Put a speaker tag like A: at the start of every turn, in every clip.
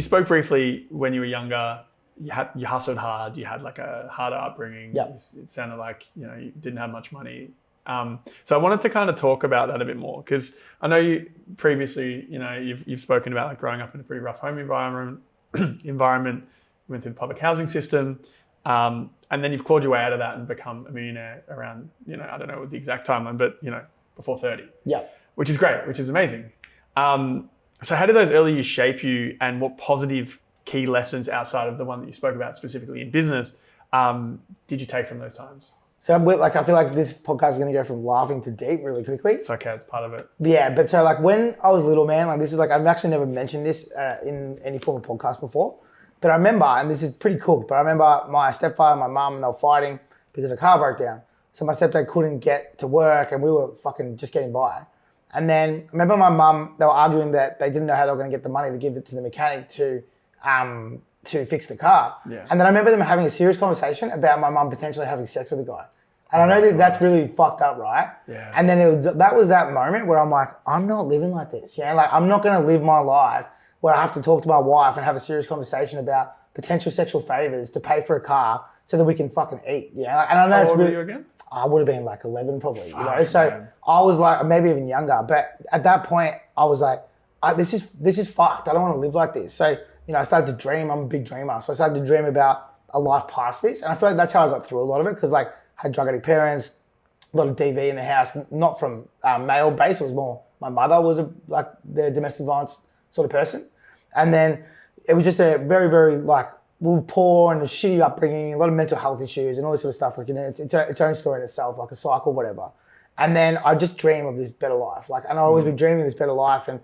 A: you spoke briefly when you were younger. You hustled hard. You had like a harder upbringing.
B: Yep.
A: It sounded like you didn't have much money. So I wanted to kind of talk about that a bit more because I know you previously, you've spoken about like growing up in a pretty rough home environment. You went through the public housing system, and then you've clawed your way out of that and become a millionaire around, I don't know the exact timeline, but before 30.
B: Yeah.
A: Which is great, which is amazing. So how did those early years shape you, and what positive key lessons outside of the one that you spoke about specifically in business did you take from those times?
B: So I feel like this podcast is going to go from laughing to deep really quickly.
A: It's okay, it's part of it.
B: Yeah, but so like when I was little, man, like this is like, I've actually never mentioned this in any form of podcast before, but I remember, and this is pretty cool, but I remember my stepfather and my mum, and they were fighting because a car broke down. So my stepdad couldn't get to work and we were fucking just getting by. And then I remember my mum, they were arguing that they didn't know how they were going to get the money to give it to the mechanic to fix the car.
A: Yeah.
B: And then I remember them having a serious conversation about my mum potentially having sex with a guy. And I know that that's really fucked up, right?
A: Yeah.
B: And then that was that moment where I'm like, I'm not living like this. Like I'm not going to live my life where I have to talk to my wife and have a serious conversation about potential sexual favors to pay for a car so that we can fucking eat. And I know
A: How old were you again?
B: I would have been like 11 probably. So
A: man.
B: I was like, maybe even younger. But at that point, I was like, this is fucked. I don't want to live like this. So I started to dream. I'm a big dreamer. So I started to dream about a life past this. And I feel like that's how I got through a lot of it because like I had drug addict parents, a lot of DV in the house, not from male base. It was more my mother was the domestic violence sort of person. And then it was just a very, very like we were poor and a shitty upbringing, a lot of mental health issues and all this sort of stuff. Like, it's its own story in itself, like a cycle, whatever. And then I just dream of this better life. Like, and I always been dreaming of this better life. And,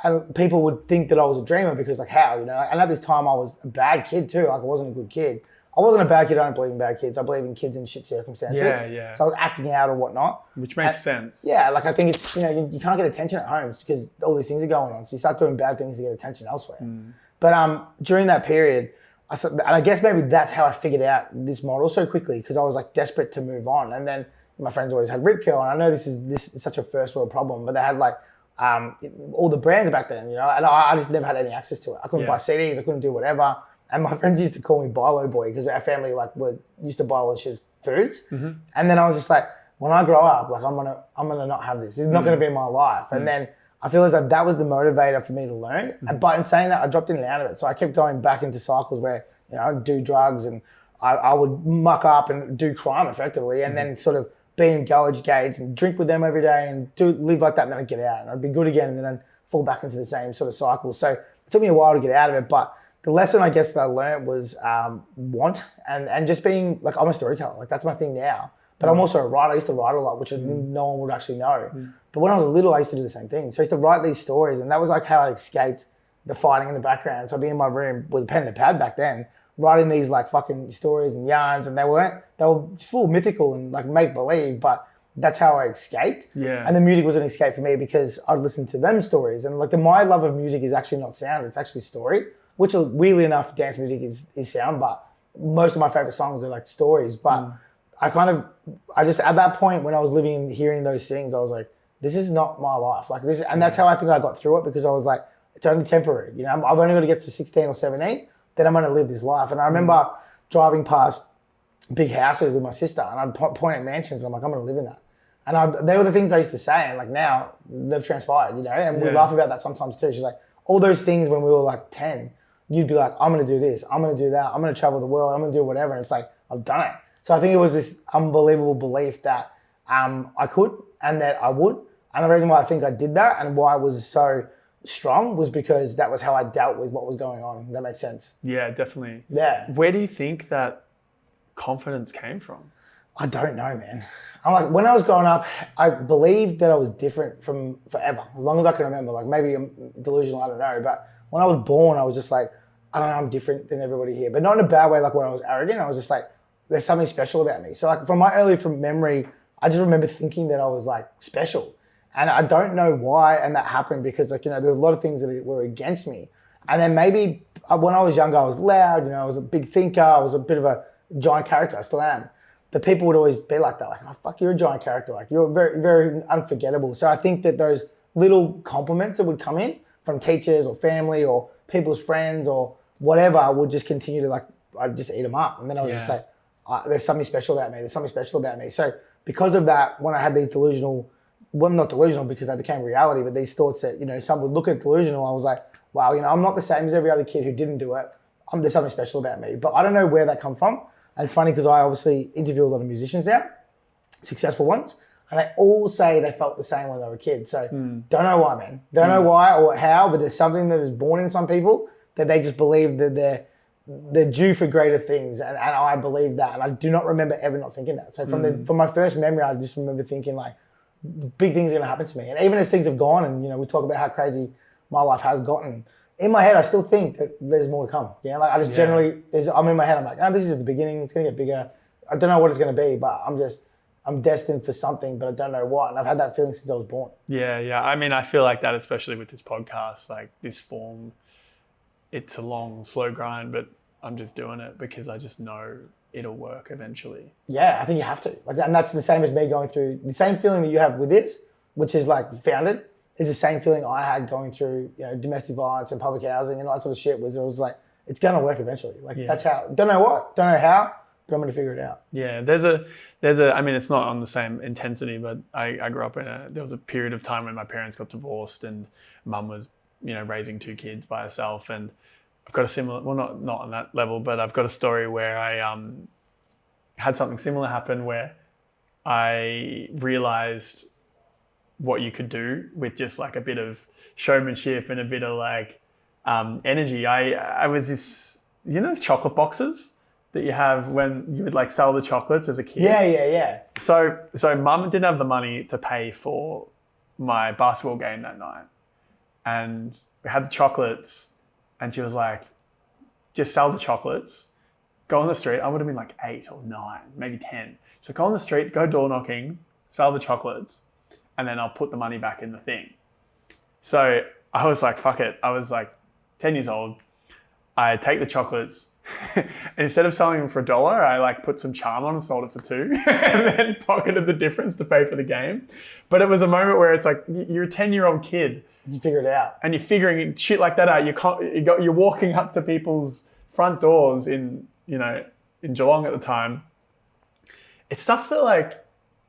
B: and people would think that I was a dreamer because like how, and at this time I was a bad kid too. Like I wasn't a good kid. I wasn't a bad kid. I don't believe in bad kids. I believe in kids in shit circumstances.
A: Yeah.
B: So I was acting out or whatnot.
A: Which makes sense.
B: Yeah, like I think it's, you can't get attention at home because all these things are going on. So you start doing bad things to get attention elsewhere. But during that period, and I guess maybe that's how I figured out this model so quickly because I was like desperate to move on. And then my friends always had Rip Curl, and I know this is such a first world problem, but they had like all the brands back then, and I just never had any access to it. I couldn't buy CDs, I couldn't do whatever. And my friends used to call me Bilo Boy because our family used to buy all this shit foods. Mm-hmm. And then I was just like, when I grow up, like I'm gonna not have this. This is not gonna be my life. And then I feel as though that was the motivator for me to learn. But in saying that, I dropped in and out of it. So I kept going back into cycles where I'd do drugs and I would muck up and do crime effectively, and then sort of be in college gates and drink with them every day and live like that, and then I'd get out and I'd be good again, and then I'd fall back into the same sort of cycle. So it took me a while to get out of it, but the lesson I guess that I learned was want and just being like, I'm a storyteller, like that's my thing now. But I'm also a writer. I used to write a lot, which no one would actually know. But when I was little, I used to do the same thing. So I used to write these stories, and that was like how I escaped the fighting in the background. So I'd be in my room with a pen and a pad back then, writing these like fucking stories and yarns, and they were full mythical and like make believe, but that's how I escaped.
A: Yeah.
B: And the music was an escape for me because I'd listen to them stories, and like my love of music is actually not sound, it's actually story, which weirdly enough, dance music is sound, but most of my favorite songs are like stories. But I just at that point when I was living and hearing those things, I was like, this is not my life. Like this, and that's how I think I got through it because I was like, it's only temporary. I've only got to get to 16 or 17, then I'm going to live this life. And I remember driving past big houses with my sister, and I'd point at mansions. And I'm like, I'm going to live in that. And they were the things I used to say, and like now they've transpired. And we laugh about that sometimes too. She's like, all those things when we were like 10, you'd be like, I'm going to do this, I'm going to do that, I'm going to travel the world, I'm going to do whatever. And it's like, I've done it. So I think it was this unbelievable belief that I could and that I would. And the reason why I think I did that and why I was so strong was because that was how I dealt with what was going on. That makes sense.
A: Yeah, definitely.
B: Yeah.
A: Where do you think that confidence came from?
B: I don't know, man. I'm like, when I was growing up, I believed that I was different from forever, as long as I can remember. Like maybe I'm delusional, I don't know. But when I was born, I was just like, I don't know, I'm different than everybody here. But not in a bad way, like when I was arrogant. I was just like, there's something special about me. So like from my from memory, I just remember thinking that I was like special. And I don't know why and that happened because like, there's a lot of things that were against me. And then maybe when I was younger, I was loud, I was a big thinker, I was a bit of a giant character, I still am. But people would always be like that, like, oh, fuck, you're a giant character. Like, you're very, very unforgettable. So I think that those little compliments that would come in from teachers or family or people's friends or whatever would just continue to like, I'd just eat them up. And then I was just like, there's something special about me. There's something special about me. So because of that, when I had these delusional, well, not delusional because they became reality, but these thoughts that, you know, some would look at delusional, I was like, wow, you know, I'm not the same as every other kid who didn't do it. There's something special about me. But I don't know where that come from. And it's funny because I obviously interview a lot of musicians now, successful ones, and they all say they felt the same when they were kids. So don't know why, man. Don't know why or how, but there's something that is born in some people that they just believe that they're due for greater things. And I believe that. And I do not remember ever not thinking that. So from my first memory, I just remember thinking like, big things are going to happen to me. And even as things have gone and, you know, we talk about how crazy my life has gotten, in my head, I still think that there's more to come. Yeah, like I just generally, I'm in my head, I'm like, oh, this is the beginning. It's going to get bigger. I don't know what it's going to be, but I'm destined for something, but I don't know what. And I've had that feeling since I was born.
A: Yeah. I mean, I feel like that, especially with this podcast, like this form, it's a long, slow grind, but I'm just doing it because I just know it'll work eventually.
B: Yeah, I think you have to. Like, and that's the same as me going through the same feeling that you have with this, which is like founded, is the same feeling I had going through, you know, domestic violence and public housing and all that sort of shit. Was it was like, it's gonna work eventually. Like that's how. Don't know what, don't know how, but I'm gonna figure it out.
A: Yeah, there's a. I mean, it's not on the same intensity, but I grew up there was a period of time when my parents got divorced and mum was, you know, raising 2 kids by herself, and I've got a similar, well, not on that level, but I've got a story where I had something similar happen where I realized what you could do with just like a bit of showmanship and a bit of like energy. I was this, you know, those chocolate boxes that you have when you would like sell the chocolates as a kid.
B: Yeah.
A: So mum didn't have the money to pay for my basketball game that night, and we had the chocolates, and she was like, "Just sell the chocolates, go on the street." I would have been like 8 or 9, maybe 10. So go on the street, go door knocking, sell the chocolates, and then I'll put the money back in the thing. So I was like, fuck it. I was like 10 years old. I take the chocolates and instead of selling them for $1, I like put some charm on and sold it for $2 and then pocketed the difference to pay for the game. But it was a moment where it's like, you're a 10-year-old kid.
B: You figure it out.
A: And you're figuring shit like that out. You're walking up to people's front doors in Geelong at the time. It's stuff that like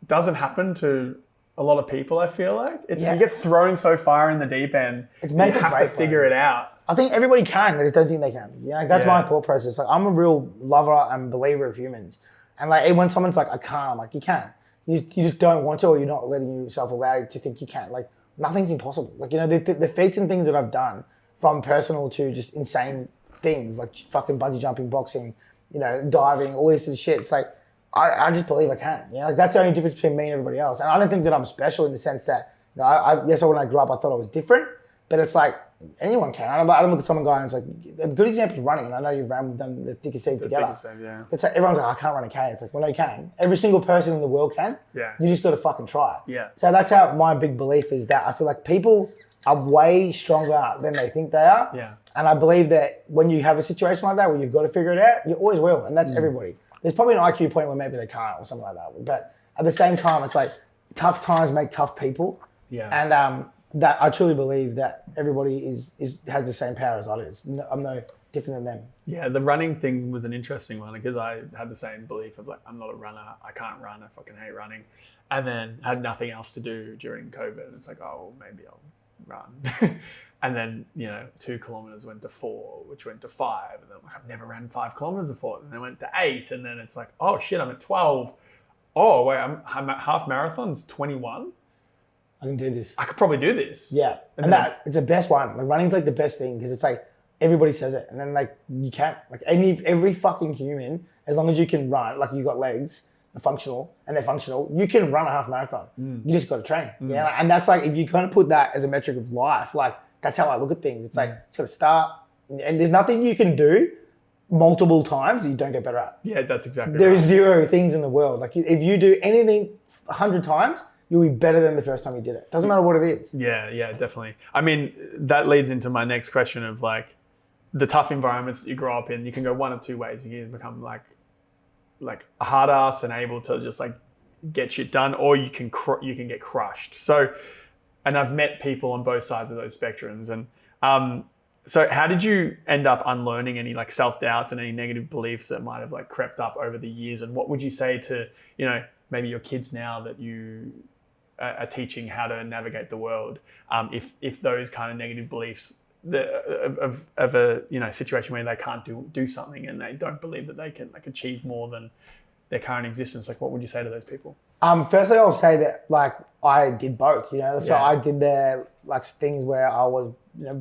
A: doesn't happen to a lot of people, I feel like. You get thrown so far in the deep end, you have to figure it out.
B: I think everybody can, I just don't think they can. You know, like that's my thought process. Like I'm a real lover and believer of humans. And like when someone's like, I can't, I'm like, you can. You just don't want to, or you're not letting yourself allow you to think you can. Like nothing's impossible. Like, you know, the feats and things that I've done, from personal to just insane things, like fucking bungee jumping, boxing, you know, diving, all this sort of shit. It's like, I just believe I can. You know, like that's the only difference between me and everybody else. And I don't think that I'm special in the sense that, you know, yes, when I grew up, I thought I was different, but it's like anyone can. I don't look at someone going, it's like, a good example is running. And I know you've done the thickest Steve together. Thickest Steve, yeah. It's like, everyone's like, I can't run a K. It's like, well, no, you can. Every single person in the world can.
A: Yeah.
B: You just got to fucking try.
A: Yeah.
B: So that's how my big belief is, that I feel like people are way stronger than they think they are.
A: Yeah.
B: And I believe that when you have a situation like that where you've got to figure it out, you always will. And that's everybody. There's probably an IQ point where maybe they can't or something like that. But at the same time, it's like tough times make tough people.
A: Yeah.
B: And that I truly believe that everybody has the same power as I do. No, I'm no different than them.
A: Yeah, the running thing was an interesting one because I had the same belief of like, I'm not a runner. I can't run. I fucking hate running. And then had nothing else to do during COVID. And it's like, oh, well, maybe I'll run. And then, 2 kilometers went to 4, which went to 5. And then I'm like, I've never ran 5 kilometers before. And then went to 8. And then it's like, oh shit, I'm at 12. Oh, wait, I'm at half marathons, 21.
B: I can do this.
A: I could probably do this.
B: Yeah. And it's the best one. Like running's like the best thing because it's like everybody says it. And then like you can't, like every fucking human, as long as you can run, like you got legs, they're functional, you can run a half marathon. You just got to train. Yeah. And that's like, if you kind of put that as a metric of life, like that's how I look at things. It's like, it's got to start, and there's nothing you can do multiple times that you don't get better at.
A: Yeah, that's exactly
B: There's
A: right.
B: 0 things in the world. Like if you do anything 100 times, you'll be better than the first time you did it. Doesn't matter what it is.
A: Yeah, definitely. I mean, that leads into my next question of like the tough environments that you grow up in. You can go one of 2 ways. You can become like a hard ass and able to just like get shit done, or you can get crushed. So, and I've met people on both sides of those spectrums, and So how did you end up unlearning any like self-doubts and any negative beliefs that might have like crept up over the years? And what would you say to, maybe your kids now that you are teaching how to navigate the world? If those kind of negative beliefs of a situation where they can't do something and they don't believe that they can like achieve more than their current existence, like what would you say to those people?
B: Firstly, I'll say that like I did both, so
A: Yeah.
B: I did the like things where I was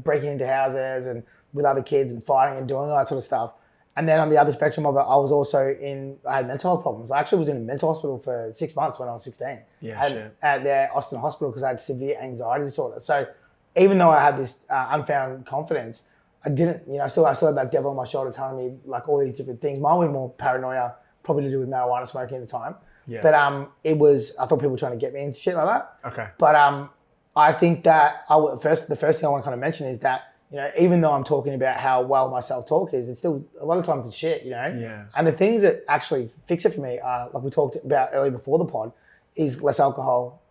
B: breaking into houses and with other kids and fighting and doing all that sort of stuff. And then on the other spectrum of it, I was also I had mental health problems. I actually was in a mental hospital for 6 months when I was 16.
A: Yeah,
B: at the Austin hospital because I had severe anxiety disorder. So even though I had this unfound confidence, I didn't, I still had that devil on my shoulder telling me like all these different things. Mine was more paranoia, probably to do with marijuana smoking at the time.
A: Yeah.
B: But I thought people were trying to get me into shit like that.
A: Okay.
B: But I think that the first thing I want to kind of mention is that, even though I'm talking about how well my self-talk is, it's still a lot of times it's shit,
A: Yeah.
B: And the things that actually fix it for me, like we talked about earlier before the pod, is less alcohol.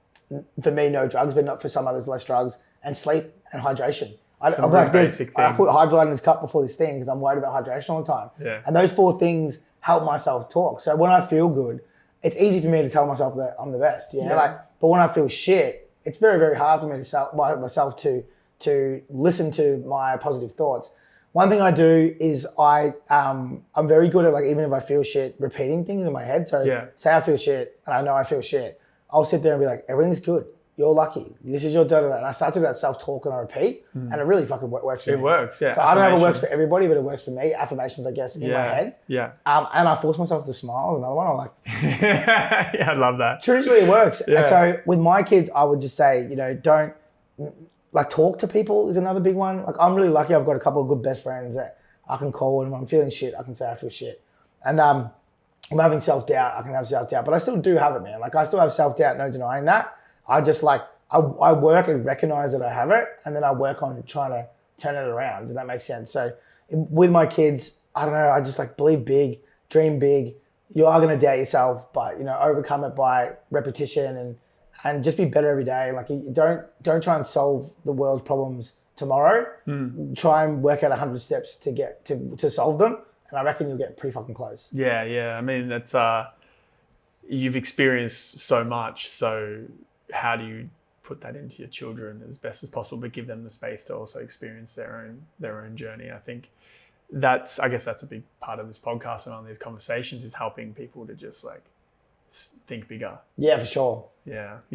B: For me, no drugs, but not for some others, less drugs, and sleep and hydration. I put hydrolyte in this cup before this thing because I'm worried about hydration all the time.
A: Yeah.
B: And those 4 things help my self-talk. So when I feel good, it's easy for me to tell myself that I'm the best. But when I feel shit, it's very, very hard for me to myself to listen to my positive thoughts. One thing I do is I'm very good at, like, even if I feel shit, repeating things in my head. So say I feel shit and I know I feel shit, I'll sit there and be like, everything's good. You're lucky. This is your da-da-da. And I start to do that self-talk and I repeat, and it really fucking works for me.
A: It works, yeah.
B: So I don't know if it works for everybody, but it works for me. Affirmations, I guess, in my head.
A: Yeah.
B: And I force myself to smile. Another one, I'm like...
A: Yeah, I love that.
B: Truthfully, it works.
A: Yeah.
B: And so with my kids, I would just say, don't... Like, talk to people is another big one. Like, I'm really lucky. I've got a couple of good best friends that I can call, and when I'm feeling shit, I can say I feel shit. And I'm having self-doubt. I can have self-doubt, but I still do have it, man. Like, I still have self-doubt, no denying that. I just I work and recognize that I have it, and then I work on trying to turn it around. Does that make sense? So with my kids, I don't know, I just believe big, dream big. You are going to doubt yourself, but overcome it by repetition and just be better every day. Like, you don't try and solve the world's problems tomorrow. Try and work out 100 steps to get to solve them, and I reckon you'll get pretty fucking close.
A: Yeah. I mean, that's you've experienced so much. So how do you put that into your children as best as possible, but give them the space to also experience their own journey? I think I guess that's a big part of this podcast and on these conversations, is helping people to just think bigger.
B: Yeah, for sure.
A: Yeah.